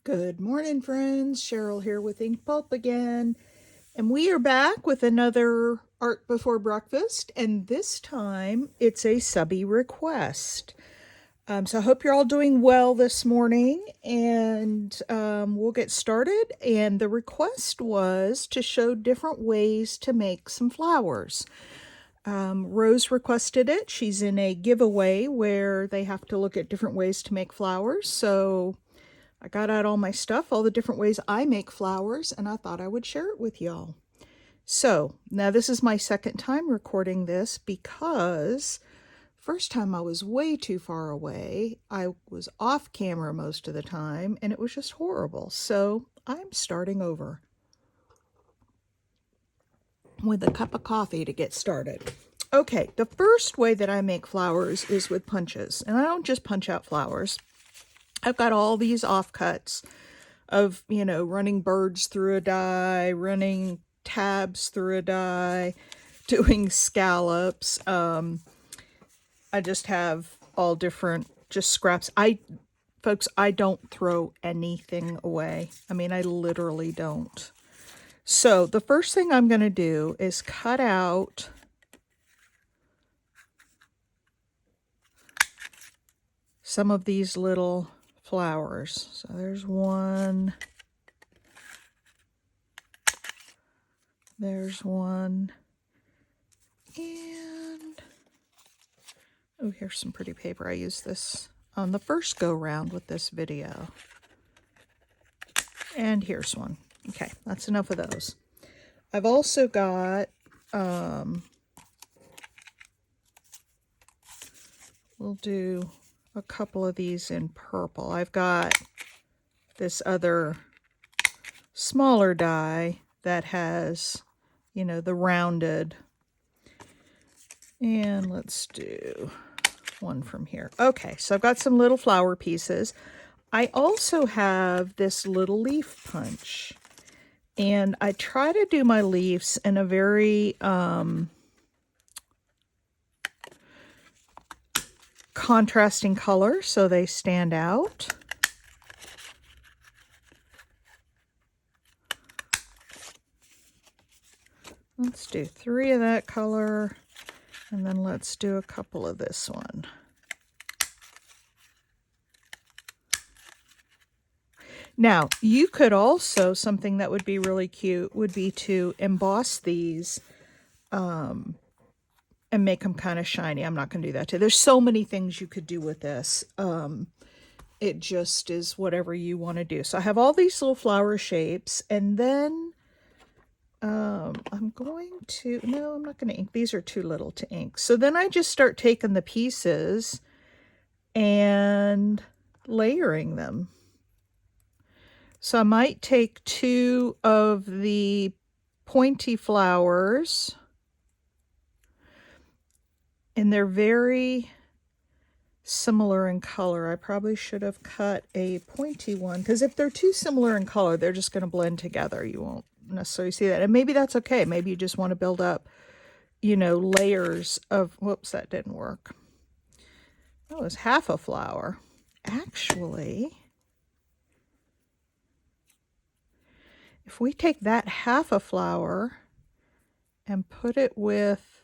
Good morning, friends. Cheryl here with Ink Pulp again. And we are back with another Art Before Breakfast. And this time it's a subby request. So I hope you're all doing well this morning. And we'll get started. And the request was to show different ways to make some flowers. Rose requested it. She's in a giveaway where they have to look at different ways to make flowers. So I got out all my stuff, all the different ways I make flowers, and I thought I would share it with y'all. So now this is my second time recording this because first time I was way too far away. I was off camera most of the time, and it was just horrible. So I'm starting over with a cup of coffee to get started. Okay, the first way that I make flowers is with punches, and I don't just punch out flowers. I've got all these offcuts of, running birds through a die, running tabs through a die, doing scallops. I just have all different, just scraps. Folks, I don't throw anything away. I mean, I literally don't. So the first thing I'm going to do is cut out some of these little flowers. So there's one. There's one. And oh, here's some pretty paper. I used this on the first go round with this video. And here's one. Okay, that's enough of those. I've also got we'll do a couple of these in purple. I've got this other smaller die that has, the rounded. And let's do one from here. Okay, so I've got some little flower pieces. I also have this little leaf punch. And I try to do my leaves in a very contrasting color so they stand out. Let's do 3 of that color, and then let's do a couple of this one. Now, you could also, something that would be really cute would be to emboss these and make them kind of shiny. I'm not going to do that too. There's so many things you could do with this. It just is whatever you want to do. So I have all these little flower shapes, and then I'm going to, no, I'm not going to ink. These are too little to ink. So then I just start taking the pieces and layering them. So I might take 2 of the pointy flowers, and they're very similar in color. I probably should have cut a pointy one, because if they're too similar in color, they're just going to blend together. You won't necessarily see that. And maybe that's okay. Maybe you just want to build up, layers of, whoops, that didn't work. That was half a flower. Actually, if we take that half a flower and put it with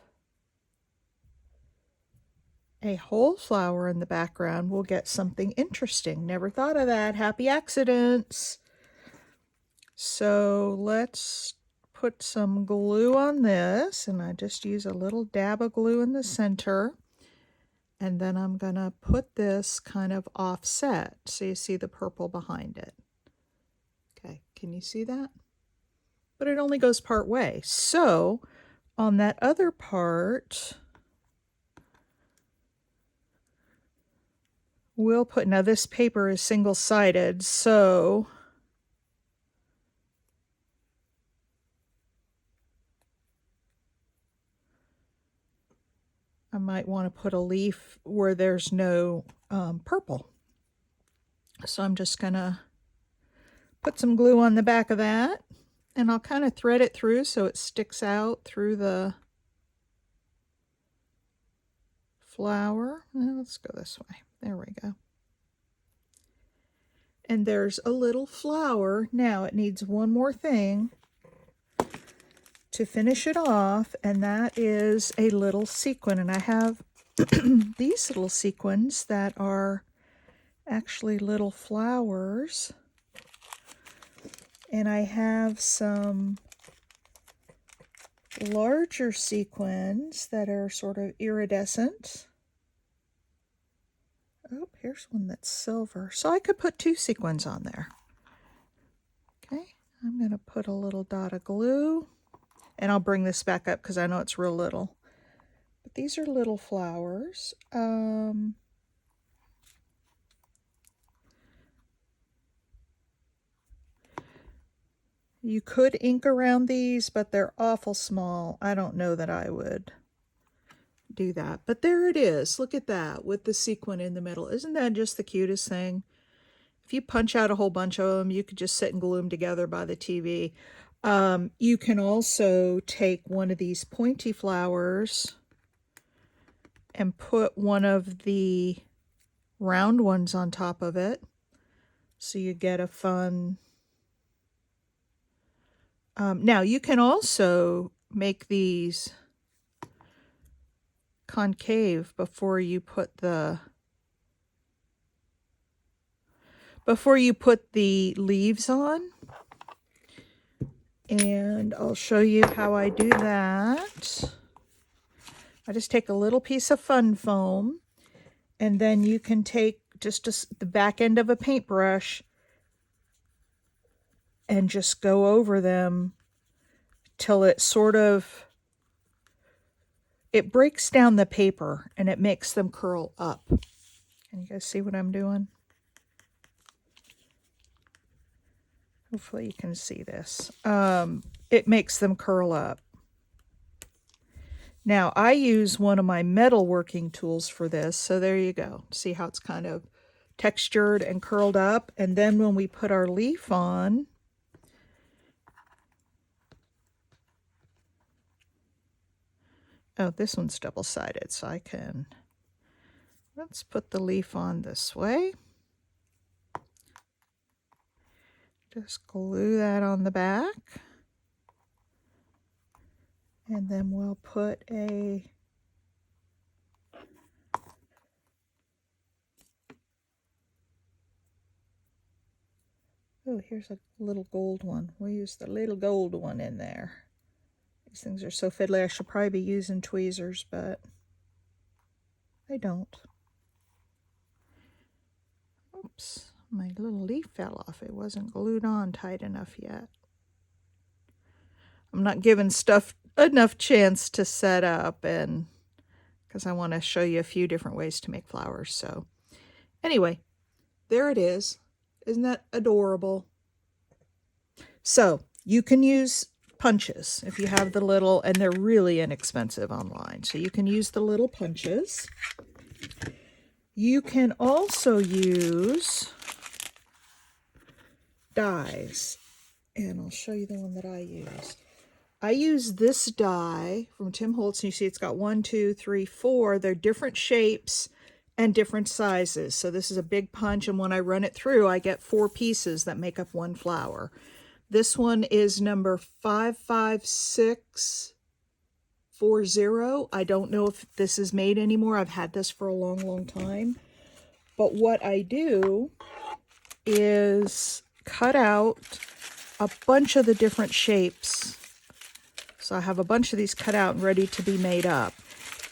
a whole flower in the background, we'll get something interesting. Never thought of that. Happy accidents. So let's put some glue on this, and I just use a little dab of glue in the center. And then I'm going to put this kind of offset so you see the purple behind it. Okay, can you see that? But it only goes part way. So on that other part, we'll put, now this paper is single-sided, so I might want to put a leaf where there's no purple. So I'm just going to put some glue on the back of that, and I'll kind of thread it through so it sticks out through the flower. Now let's go this way. There we go. And there's a little flower. Now it needs one more thing to finish it off, and that is a little sequin. And I have these little sequins that are actually little flowers. And I have some larger sequins that are sort of iridescent. Oh, here's one that's silver. So I could put 2 sequins on there. Okay, I'm going to put a little dot of glue. And I'll bring this back up because I know it's real little. But these are little flowers. You could ink around these, but they're awful small. I don't know that I would do that. But there it is. Look at that with the sequin in the middle. Isn't that just the cutest thing? If you punch out a whole bunch of them, you could just sit and glue them together by the TV. You can also take one of these pointy flowers and put one of the round ones on top of it. So you get a fun... now you can also make these concave before you put the leaves on. And I'll show you how I do that. I just take a little piece of fun foam, and then you can take just the back end of a paintbrush and just go over them till it it breaks down the paper and it makes them curl up. Can you guys see what I'm doing? Hopefully you can see this. It makes them curl up. Now I use one of my metal working tools for this, so there you go. See how it's kind of textured and curled up? And then when we put our leaf on, oh, this one's double-sided, so I can, let's put the leaf on this way. Just glue that on the back. And then we'll put a oh, here's a little gold one. We'll use the little gold one in there. These things are so fiddly. I should probably be using tweezers, but I don't. Oops, my little leaf fell off. It wasn't glued on tight enough yet. I'm not giving stuff enough chance to set up, and because I want to show you a few different ways to make flowers. So anyway, there it is. Isn't that adorable? So you can use punches if you have the little, and they're really inexpensive online. So you can use the little punches. You can also use dies, and I'll show you the one that I use. I use this die from Tim Holtz, and you see it's got 1, 2, 3, 4. They're different shapes and different sizes. So this is a big punch, and when I run it through, I get 4 pieces that make up one flower. This one is number 55640. I don't know if this is made anymore. I've had this for a long, long time. But what I do is cut out a bunch of the different shapes. So I have a bunch of these cut out and ready to be made up,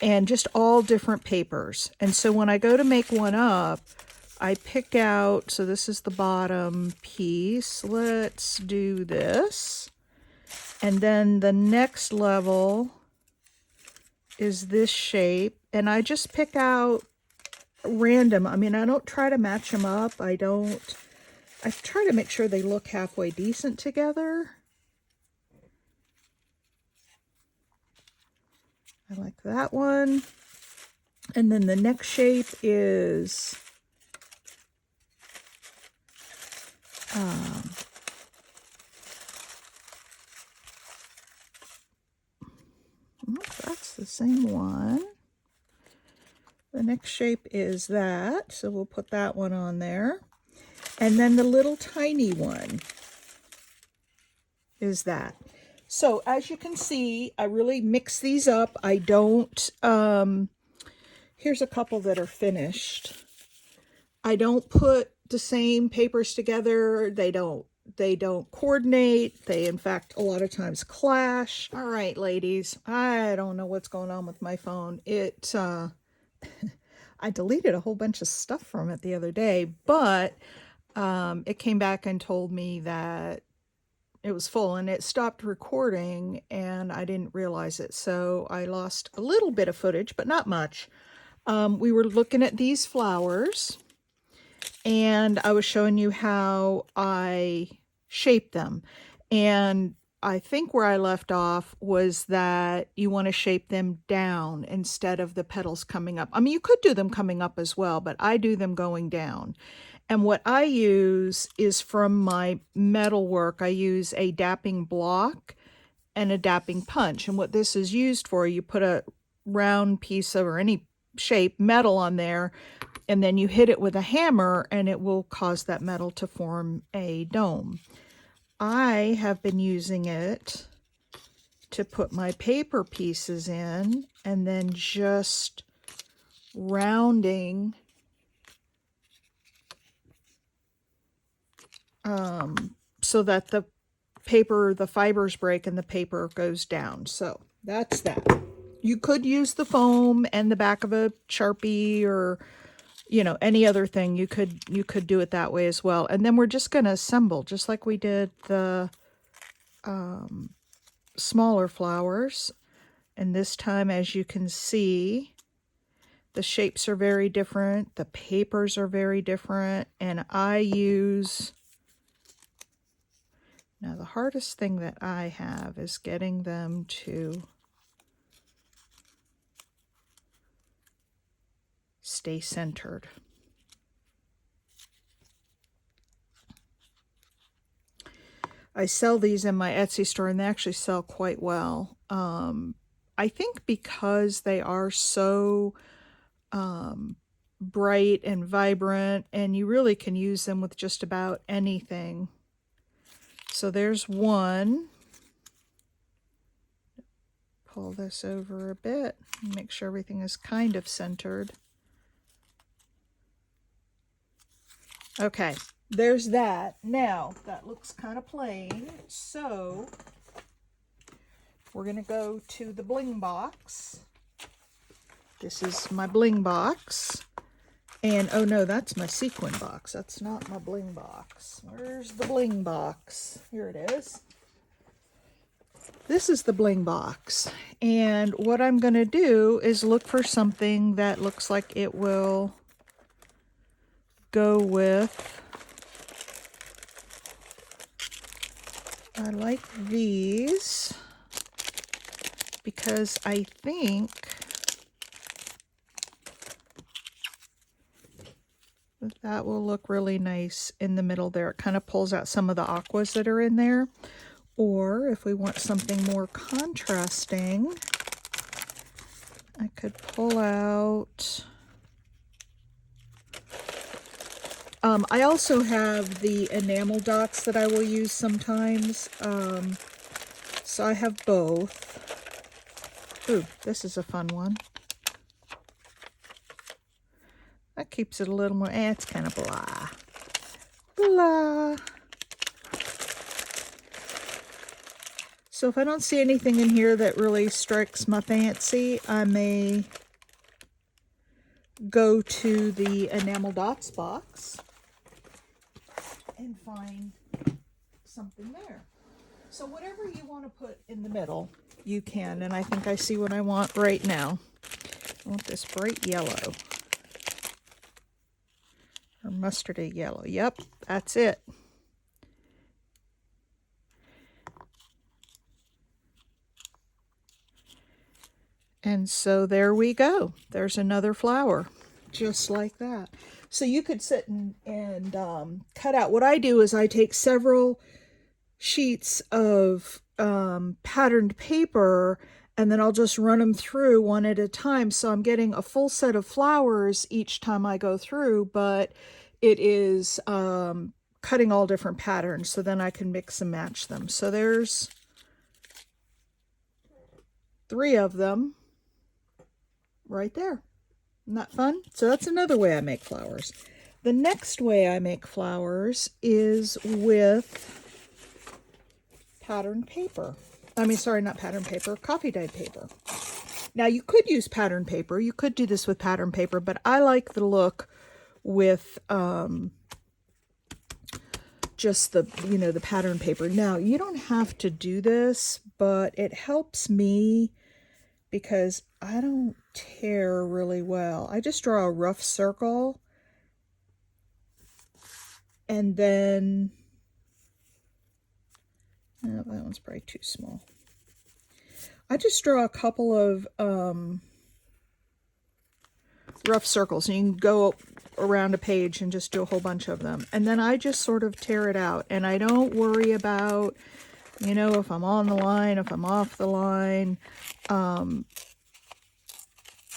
and just all different papers. And so when I go to make one up, I pick out, so this is the bottom piece. Let's do this. And then the next level is this shape. And I just pick out random. I mean, I don't try to match them up. I try to make sure they look halfway decent together. I like that one. And then the next shape is that's the same one. The next shape is that, so we'll put that one on there. And then the little tiny one is that. So as you can see, I really mix these up. I don't, here's a couple that are finished. I don't put the same papers together. They don't coordinate. They, in fact, a lot of times clash. All right, ladies, I don't know what's going on with my phone. I deleted a whole bunch of stuff from it the other day, but it came back and told me that it was full and it stopped recording and I didn't realize it. So I lost a little bit of footage, but not much. We were looking at these flowers and I was showing you how I shape them. And I think where I left off was that you want to shape them down instead of the petals coming up. I mean, you could do them coming up as well, but I do them going down. And what I use is from my metal work. I use a dapping block and a dapping punch. And what this is used for, you put a round piece of, or any shape, metal on there, and then you hit it with a hammer and it will cause that metal to form a dome. I have been using it to put my paper pieces in and then just rounding so that the fibers break and the paper goes down. So that's that. You could use the foam and the back of a Sharpie or, you know, any other thing. You could do it that way as well. And then we're just going to assemble just like we did the smaller flowers. And this time, as you can see, the shapes are very different. The papers are very different. And I use... Now, the hardest thing that I have is getting them to stay centered. I sell these in my Etsy store, and they actually sell quite well. I think because they are so bright and vibrant, and you really can use them with just about anything. So there's one. Pull this over a bit, make sure everything is kind of centered. Okay, there's that. Now, that looks kind of plain, so we're going to go to the bling box. This is my bling box. And, oh no, that's my sequin box. That's not my bling box. Where's the bling box? Here it is. This is the bling box. And what I'm going to do is look for something that looks like it will go with... I like these because I think that will look really nice in the middle there. It kind of pulls out some of the aquas that are in there. Or if we want something more contrasting, I could pull out... I also have the enamel dots that I will use sometimes. So I have both. Ooh, this is a fun one. That keeps it a little more, it's kind of blah. Blah. So if I don't see anything in here that really strikes my fancy, I may go to the enamel dots box and find something there. So whatever you want to put in the middle, you can. And I think I see what I want right now. I want this bright yellow. Or mustardy yellow. Yep, that's it. And so there we go. There's another flower, just like that. So you could sit and cut out. What I do is I take several sheets of patterned paper, and then I'll just run them through one at a time. So I'm getting a full set of flowers each time I go through, but it is cutting all different patterns, so then I can mix and match them. So there's 3 of them right there. Isn't that fun? So that's another way I make flowers. The next way I make flowers is with patterned paper. I mean, sorry, not patterned paper, coffee dyed paper. Now, you could use patterned paper. You could do this with patterned paper, but I like the look with just the, the patterned paper. Now, you don't have to do this, but it helps me because I don't tear really well. I just draw a rough circle, and then, oh, that one's probably too small. I just draw a couple of rough circles, and you can go around a page and just do a whole bunch of them. And then I just sort of tear it out, and I don't worry about, if I'm on the line, if I'm off the line.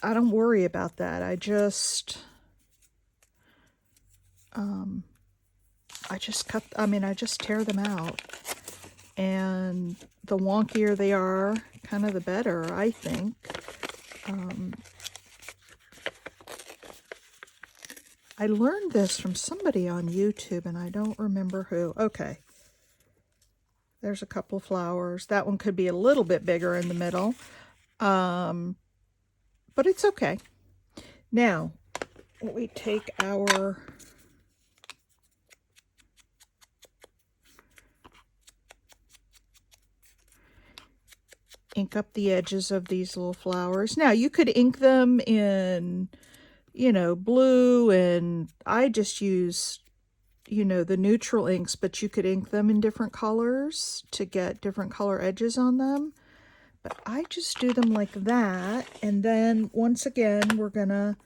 I don't worry about that. I just tear them out. And the wonkier they are, kind of the better, I think. I learned this from somebody on YouTube, and I don't remember who. Okay. There's a couple of flowers. That one could be a little bit bigger in the middle. But it's okay. Now, we take our ink up the edges of these little flowers. Now, you could ink them in, blue, and I just use, the neutral inks, but you could ink them in different colors to get different color edges on them. But I just do them like that, and then once again, we're gonna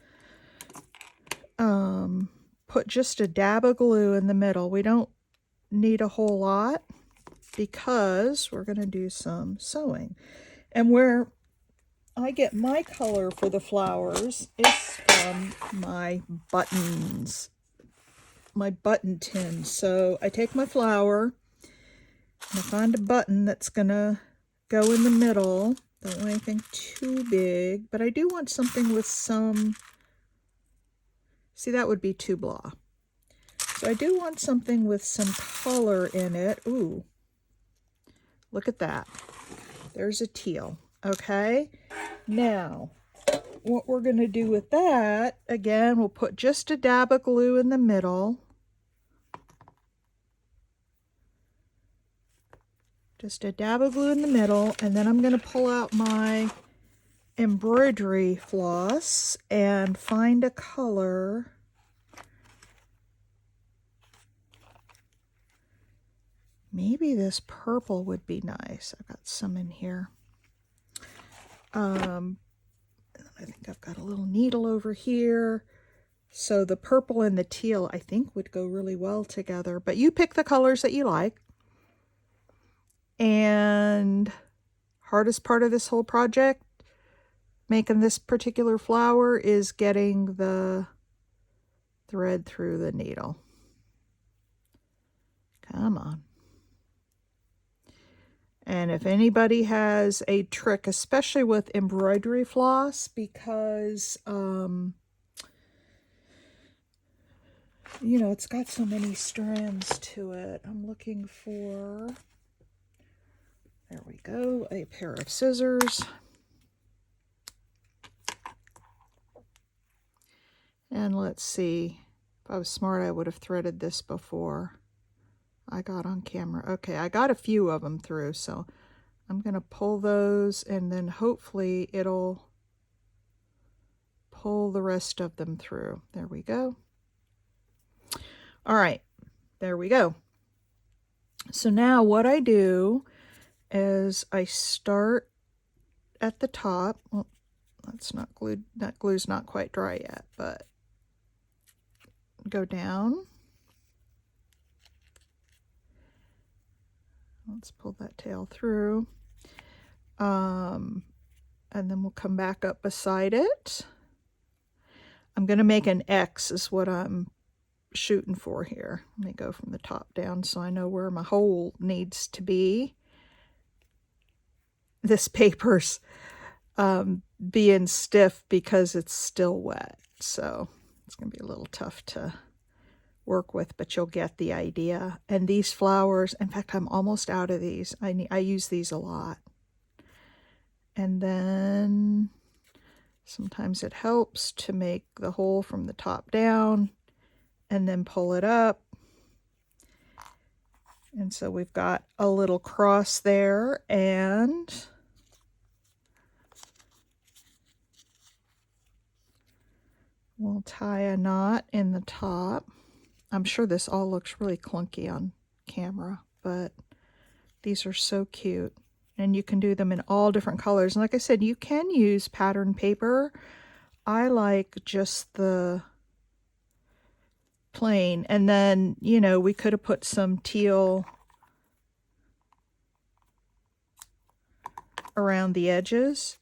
put just a dab of glue in the middle. We don't need a whole lot because we're gonna do some sewing. And where I get my color for the flowers is from my buttons, my button tin. So I take my flower and I find a button that's gonna go in the middle. Don't want anything too big, but I do want something with some, see, that would be too blah. So I do want something with some color in it. Ooh, look at that. There's a teal. Okay, now what we're going to do with that, again, we'll put just a dab of glue in the middle. Just a dab of glue in the middle, and then I'm going to pull out my embroidery floss and find a color. Maybe this purple would be nice. I've got some in here. I think I've got a little needle over here. So the purple and the teal, I think, would go really well together. But you pick the colors that you like. And hardest part of this whole project, making this particular flower, is getting the thread through the needle. Come on. And if anybody has a trick, especially with embroidery floss, because, it's got so many strands to it. I'm looking for, there we go, a pair of scissors. And let's see, if I was smart, I would have threaded this before I got on camera. Okay, I got a few of them through, so I'm going to pull those, and then hopefully it'll pull the rest of them through. There we go. All right, there we go. So now what I do is I start at the top. Well, that's not glued. That glue's not quite dry yet, but go down. Let's pull that tail through. And then we'll come back up beside it. I'm going to make an X is what I'm shooting for here. Let me go from the top down so I know where my hole needs to be. This paper's being stiff because it's still wet, so it's going to be a little tough to work with, but you'll get the idea. And these flowers, in fact, I'm almost out of these. I use these a lot. And then sometimes it helps to make the hole from the top down and then pull it up. And so we've got a little cross there, and we'll tie a knot in the top. I'm sure this all looks really clunky on camera, but these are so cute. And you can do them in all different colors. And like I said, you can use pattern paper. I like just the plain. And then, you know, we could have put some teal around the edges,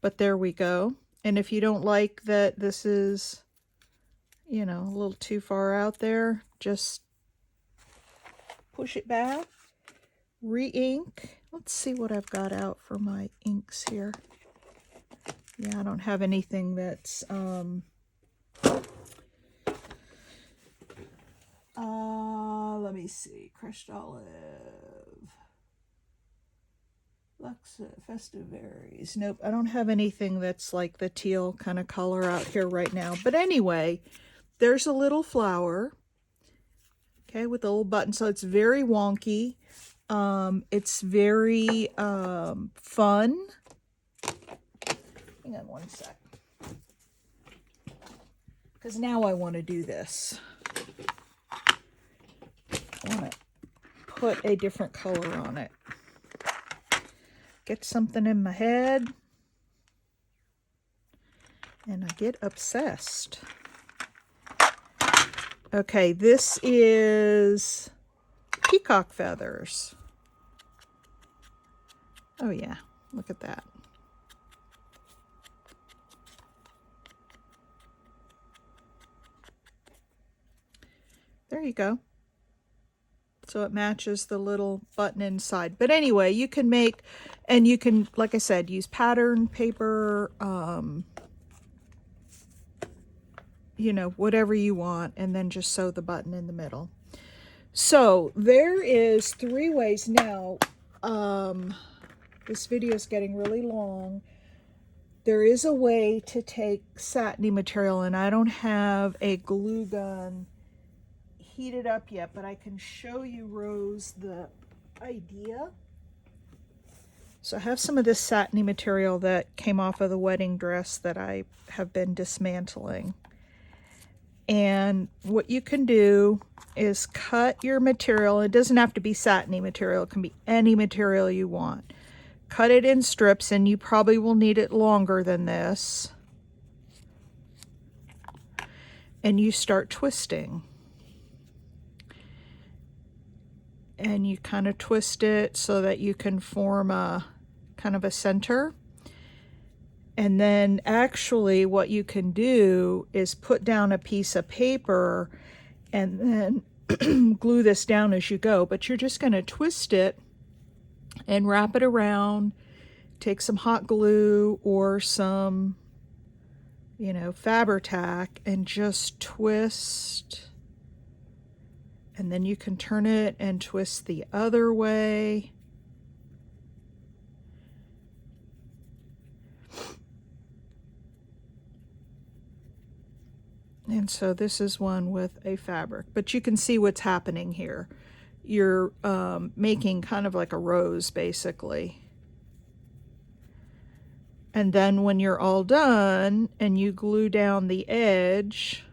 but there we go. And if you don't like that this is, you know, a little too far out there, just push it back, re-ink. Let's see what I've got out for my inks here. Yeah, I don't have anything that's let me see, crushed olive, Lux Festive Berries. Nope, I don't have anything that's like the teal kind of color out here right now. But anyway, there's a little flower, okay, with a little button. So it's very wonky. It's very fun. Hang on one sec. Because now I want to do this. I want to put a different color on it. Get something in my head. And I get obsessed. Okay, this is peacock feathers. Oh yeah, look at that. There you go. So it matches the little button inside. But anyway, you can make, and you can, like I said, use pattern paper, you know, whatever you want, and then just sew the button in the middle. So there is 3 ways now. This video is getting really long. There is a way to take satiny material, and I don't have a glue gun heated up yet, but I can show you, Rose, the idea. So I have some of this satiny material that came off of the wedding dress that I have been dismantling. And what you can do is cut your material. It doesn't have to be satiny material. It can be any material you want. Cut it in strips, and you probably will need it longer than this. And you start twisting. And you kind of twist it so that you can form a kind of a center. And then actually what you can do is put down a piece of paper and then glue this down as you go. But you're just going to twist it and wrap it around. Take some hot glue or some, you know, Fabri-Tac, and just twist. And then you can turn it and twist the other way. And so this is one with a fabric, but you can see what's happening here. You're making kind of like a rose, basically. And then when you're all done and you glue down the edge,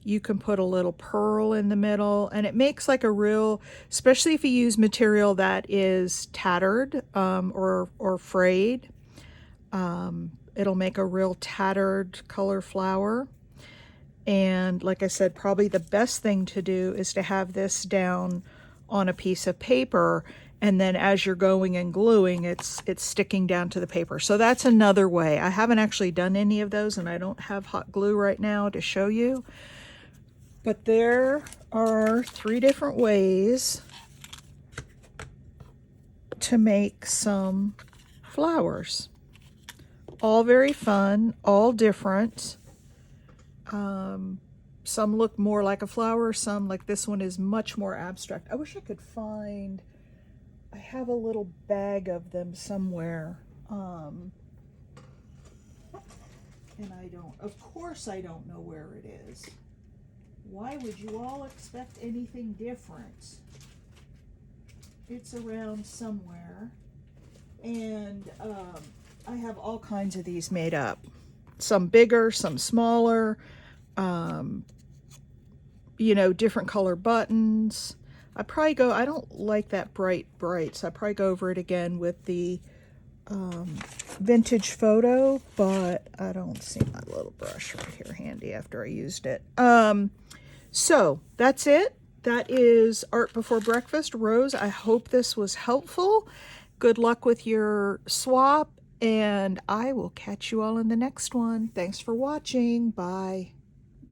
you can put a little pearl in the middle, and it makes like a real, especially if you use material that is tattered or frayed, it'll make a real tattered color flower. And like I said, probably the best thing to do is to have this down on a piece of paper and then as you're going and gluing, it's sticking down to the paper. So that's another way. I haven't actually done any of those, and I don't have hot glue right now to show you. But there are 3 different ways to make some flowers. All very fun, all different. Some look more like a flower, some, like this one, is much more abstract. I wish I could find, I have a little bag of them somewhere. And I don't, of course I don't know where it is. Why would you all expect anything different? It's around somewhere. And I have all kinds of these made up. Some bigger, some smaller, you know, different color buttons. I probably go, I don't like that bright, so I probably go over it again with the vintage photo, but I don't see my little brush right here handy after I used it. So that's it. That is Art Before Breakfast. Rose, I hope this was helpful. Good luck with your swap, and I will catch you all in the next one. Thanks for watching. Bye.